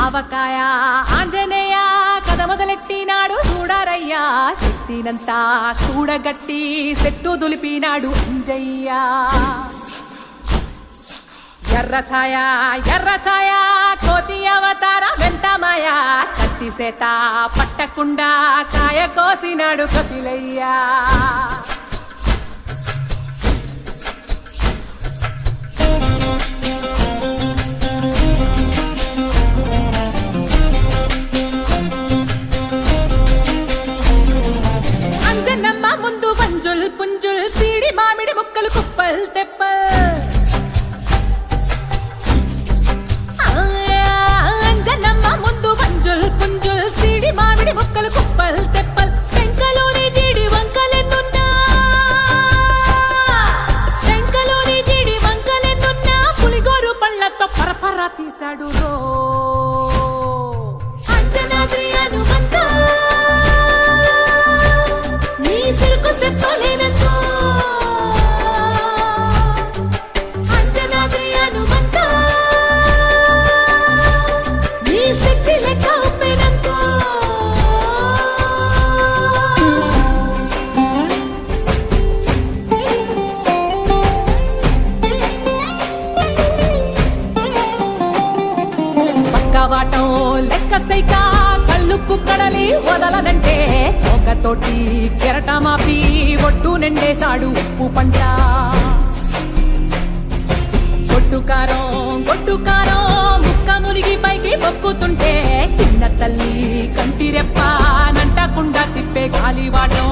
ఆవకాయ ఆంజనేయ కథ మొదలెట్టినాడు చూడారయ్యా శక్తినంతా చూడగట్టి చెట్టు దులిపినాడు అంజయ్య ఎర్ర ఛాయ కోతి అవతార వెంటమాయ కత్తి సేత పట్టకుండా కాయ కోసినాడు కపిలయ్యా అంజనమ్మ ముందు వంజుల్ పుంజుల్ సీడి మామిడి ముక్కలు కుప్పల్ తెప్పల్ అంజనమ్మ ముందు వంజుల్ పుంజుల్ సీడి మామిడి ముక్కలు కుప్పల్ తెప్పల్ టెంకలోని జీడి వంకలెన్నున్నా పులిగోరు పళ్ళతో పరపర తీశాడు రో అంజనాద్రి హనుమంతా నీ సిరుకు చెప్పలేనంతో అంజనాద్రి హనుమంతా నీ శక్తి లెక్క ఒప్పెనంతో పక్కవాటం లెక్క సైక కళ్ళుప్పు కడలి వదలనంటే ఒకతోటి కెరటమాపి ఒట్టు నిండేశాడు ఉప్పు పంట గొడ్డు కారం ముక్క మురిగి పైకి మొక్కుతుంటే చిన్న తల్లి కంటి రెప్ప నంటకుండా తిప్పే గాలివాటం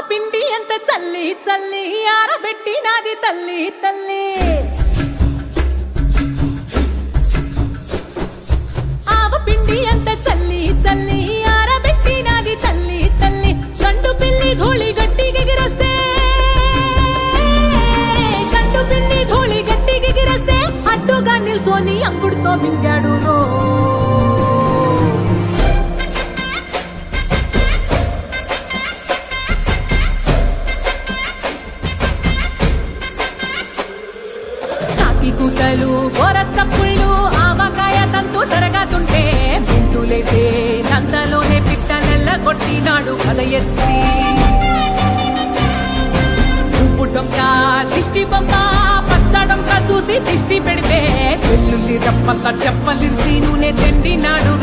పిండి ఎంత చల్లి చల్లి ఆరబెట్టి నాది తల్లి తల్లి ఆవ పిండి ఎంత చల్లి చల్లి ఆరబెట్టి నాది తల్లి తల్లి గండు పిల్లి ధూళి గట్టిగిగిరస్తే అడ్డుగా నిల్సోని అంగుడుతో మింగాడు రో కూతలు గోరచ్చప్పుళ్ళు ఆవకాయ తంతు జరగతుంటే మెంతులేసే నందలోనే పిట్టలెల్ల కొట్టినాడు కథ ఎత్తి ఉప్పు డొక్క దిష్టి బొమ్మ పచ్చడొక్క చూసి దిష్టి పెడితే వెల్లుల్లి రప్పల్ల చెప్పలిసి నూనె తెండినాడు